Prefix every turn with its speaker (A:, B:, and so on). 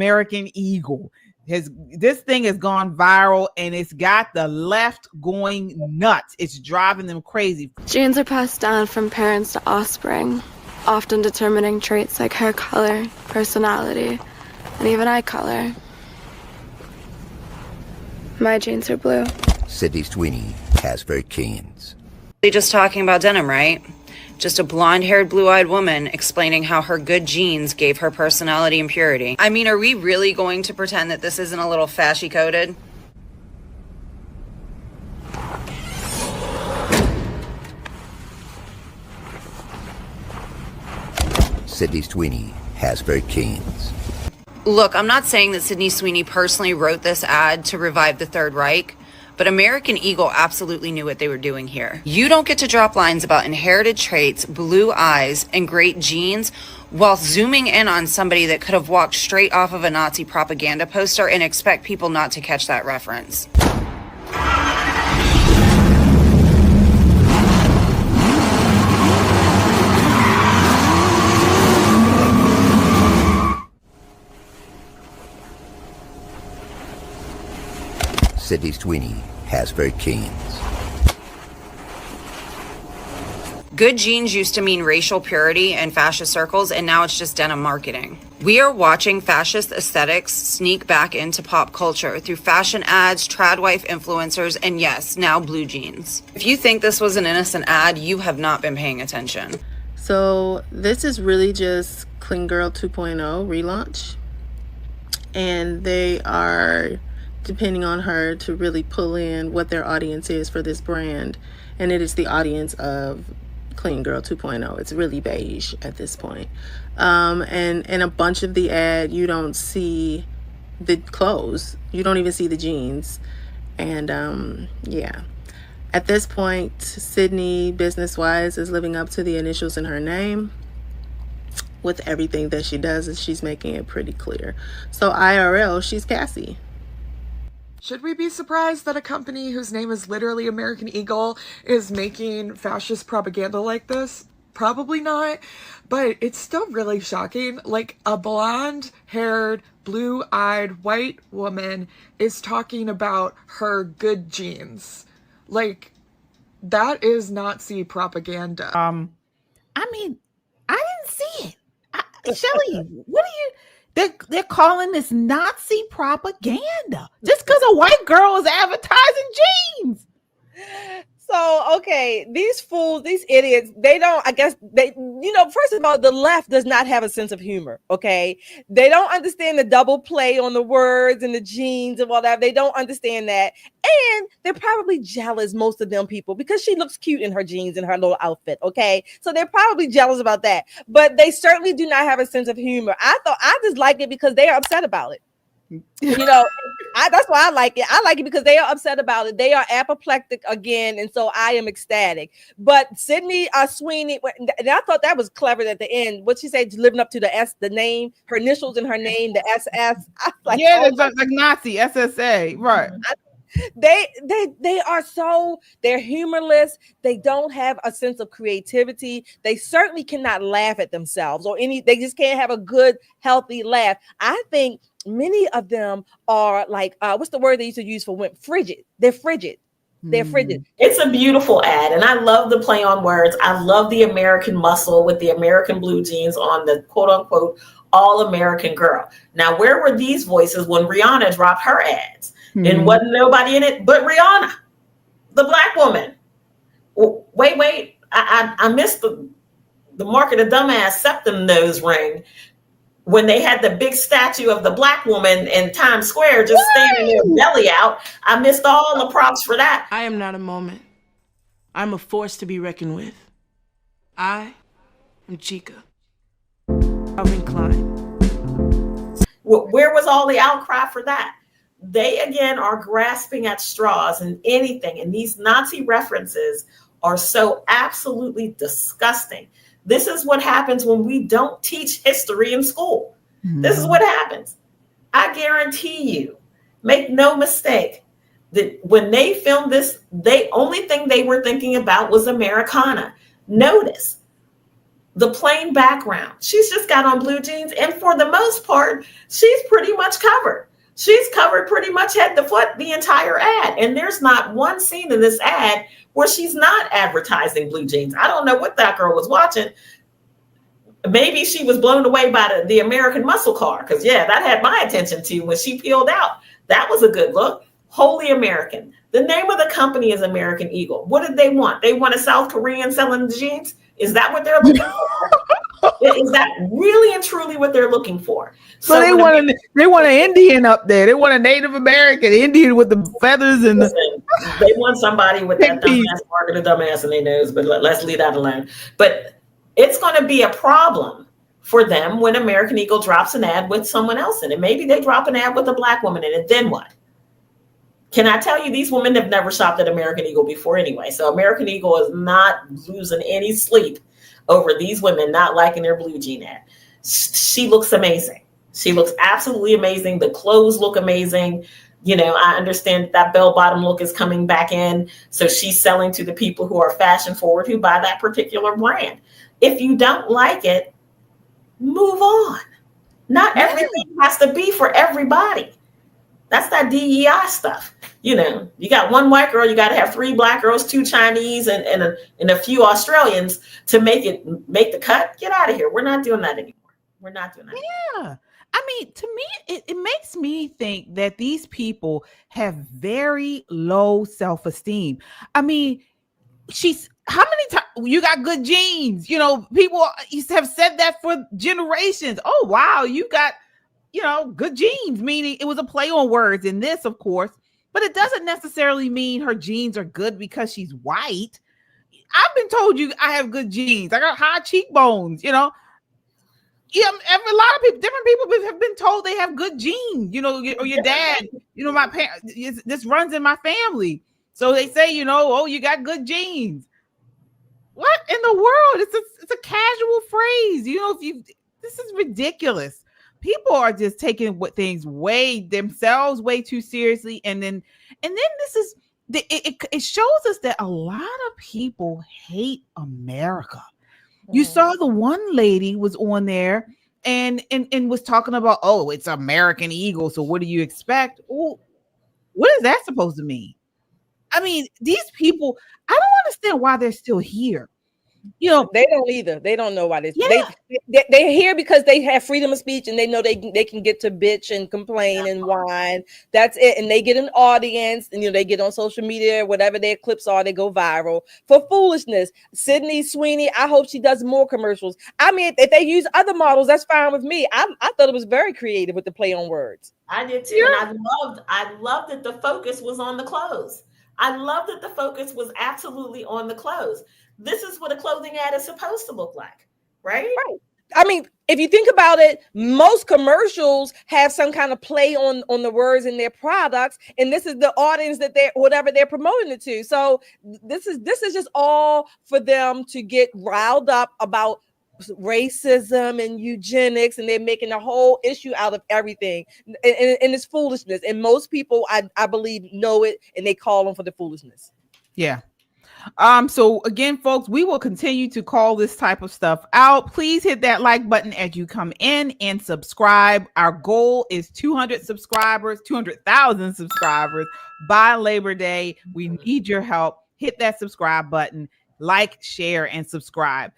A: American Eagle. This thing has gone viral and it's got the left going nuts. It's driving them crazy.
B: Genes are passed down from parents to offspring, often determining traits like hair color, personality, and even eye color. My genes are blue.
C: Sydney Sweeney has very Keynes.
D: They're just talking about denim, right? Just a blonde-haired, blue-eyed woman explaining how her good genes gave her personality and purity. I mean, are we really going to pretend that this isn't a little fashy-coded?
C: Sydney Sweeney has very Keynes.
D: Look, I'm not saying that Sydney Sweeney personally wrote this ad to revive the Third Reich, but American Eagle absolutely knew what they were doing here. You don't get to drop lines about inherited traits, blue eyes, and great genes while zooming in on somebody that could have walked straight off of a Nazi propaganda poster and expect people not to catch that reference.
C: Sydney Sweeney has very Keynes.
D: Good genes used to mean racial purity in fascist circles, and now it's just denim marketing. We are watching fascist aesthetics sneak back into pop culture through fashion ads, tradwife influencers, and yes, now blue jeans. If you think this was an innocent ad, you have not been paying attention.
E: So this is really just Clean Girl 2.0 relaunch, and they are depending on her to really pull in what their audience is for this brand, and it is the audience of Clean Girl 2.0. It's really beige at this point. And a bunch of the ad, you don't see the clothes, you don't even see the jeans, and yeah, at this point Sydney, business wise, is living up to the initials in her name. With everything that she does, is she's making it pretty clear. So IRL, she's Cassie.
F: Should we be surprised that a company whose name is literally American Eagle is making fascist propaganda like this? Probably not, but it's still really shocking. Like, a blonde-haired, blue-eyed white woman is talking about her good genes. Like, that is Nazi propaganda.
A: I mean, I didn't see it. Shelly, what are you... They're calling this Nazi propaganda just because a white girl is advertising jeans.
G: So, okay, these fools, these idiots, they don't, I guess, first of all, the left does not have a sense of humor, okay? They don't understand the double play on the words and the genes and all that. They don't understand that. And they're probably jealous, most of them people, because she looks cute in her jeans and her little outfit, okay? So they're probably jealous about that. But they certainly do not have a sense of humor. I just like it because they are upset about it. That's why I like it. I like it because they are upset about it. They are apoplectic again, and so I am ecstatic. But Sydney Sweeney, and I thought that was clever at the end. What she said, living up to the name, her initials in her name, the SS.
A: Like Nazi SSA, right?
G: They are they're humorless. They don't have a sense of creativity. They certainly cannot laugh at themselves they just can't have a good, healthy laugh. I think many of them are like, what's the word they used to use for women? Frigid. They're frigid. They're frigid.
H: It's a beautiful ad, and I love the play on words. I love the American muscle with the American blue jeans on the quote unquote all-American girl. Now, where were these voices when Rihanna dropped her ads? And wasn't nobody in it but Rihanna, the black woman. Wait, I missed the mark of the dumbass septum nose ring when they had the big statue of the black woman in Times Square just standing there belly out. I missed all the props for that.
I: I am not a moment. I'm a force to be reckoned with. I am Chica. Calvin Klein.
H: Where was all the outcry for that? They, again, are grasping at straws and anything. And these Nazi references are so absolutely disgusting. This is what happens when we don't teach history in school. This is what happens. I guarantee you, make no mistake, that when they filmed this, the only thing they were thinking about was Americana. Notice, the plain background. She's just got on blue jeans. And for the most part, she's pretty much covered. She's covered pretty much head to foot the entire ad. And there's not one scene in this ad where she's not advertising blue jeans. I don't know what that girl was watching. Maybe she was blown away by the American Muscle car. Because, yeah, that had my attention too when she peeled out. That was a good look. Wholly American. The name of the company is American Eagle. What did they want? They want a South Korean selling jeans? Is that what they're looking for? Is that really and truly what they're looking for?
A: So they want an Indian up there. They want a Native American Indian with the feathers and
H: they want somebody with that dumbass market, dumbass in their nose. But let's leave that alone. But it's going to be a problem for them when American Eagle drops an ad with someone else in it. Maybe they drop an ad with a Black woman in it. Then what? Can I tell you, these women have never shopped at American Eagle before anyway. So American Eagle is not losing any sleep over these women not liking their blue jean ad. She looks amazing. She looks absolutely amazing. The clothes look amazing. You know, I understand that bell bottom look is coming back in. So she's selling to the people who are fashion forward, who buy that particular brand. If you don't like it, move on. Not everything has to be for everybody. That's that DEI stuff. You know, you got one white girl, you got to have 3 Black girls, 2 Chinese, and a few Australians to make the cut. Get out of here. We're not doing that anymore. We're not doing that.
A: Yeah. I mean, to me, it makes me think that these people have very low self-esteem. I mean, how many times you got good genes? You know, people have said that for generations. Oh, wow, you got, you know, good genes, meaning it was a play on words in this, of course, but it doesn't necessarily mean her genes are good because she's white. I've been told I have good genes. I got high cheekbones, you know. Yeah, a lot of people, different people have been told they have good genes, you know, or your dad, you know, my parents, this runs in my family. So they say, you know, oh, you got good genes. What in the world? It's a casual phrase. You know, this is ridiculous. People are just taking things themselves way too seriously. And then this is, it shows us that a lot of people hate America. You saw the one lady was on there and was talking about, oh, it's American Eagle. So what do you expect? Well, what is that supposed to mean? I mean, these people, I don't understand why they're still here. You know,
G: they don't either. They don't know why they're here because they have freedom of speech and they know they can get to bitch and complain and whine. That's it. And they get an audience and, you know, they get on social media, whatever their clips are, they go viral for foolishness. Sydney Sweeney, I hope she does more commercials. I mean, if they use other models, that's fine with me. I thought it was very creative with the play on words.
H: I did too. Yeah. And I loved that the focus was on the clothes. I love that the focus was absolutely on the clothes. This is what a clothing ad is supposed to look like, right? Right.
G: I mean, if you think about it, most commercials have some kind of play on the words in their products, and this is the audience that they're promoting it to. So this is just all for them to get riled up about racism and eugenics, and they're making a whole issue out of everything, and it's foolishness. And most people, I believe, know it, and they call them for the foolishness.
A: Yeah. So again, folks, we will continue to call this type of stuff out. Please hit that like button as you come in and subscribe. Our goal is 200,000 subscribers by Labor Day. We need your help. Hit that subscribe button, like, share, and subscribe.